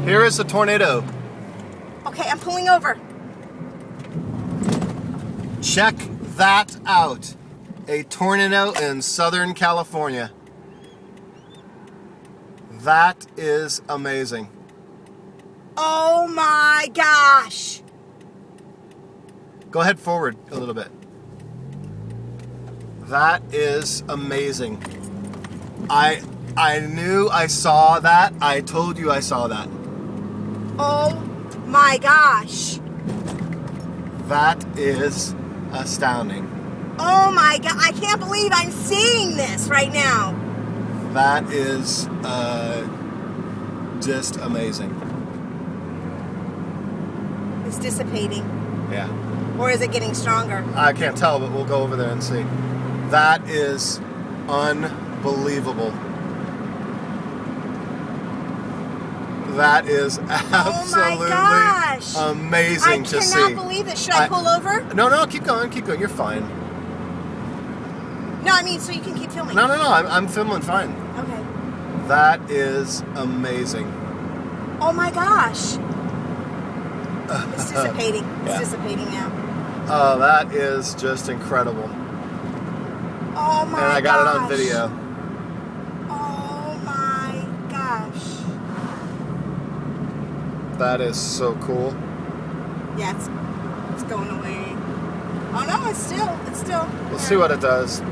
Here is a tornado. Okay, I'm pulling over. Check that out. A tornado in Southern California. That is amazing. Oh my gosh. Go ahead forward a little bit. That is amazing. I knew I saw that. I told you I saw that. Oh my gosh. That is astounding. Oh my god, I can't believe I'm seeing this right now. That is just amazing. It's dissipating. Yeah. Or is it getting stronger? I can't tell, but we'll go over there and see. That is unbelievable. That is absolutely amazing to see. I cannot believe it. Should I pull over? No, keep going. You're fine. No, I mean, so you can keep filming. No, I'm filming fine. Okay. That is amazing. Oh my gosh. It's dissipating. It's Yeah. dissipating now. Oh, that is just incredible. Oh my gosh. And I got it on video. Oh my gosh. That is so cool. Yeah, it's going away. Oh no, it's still. We'll see what it does.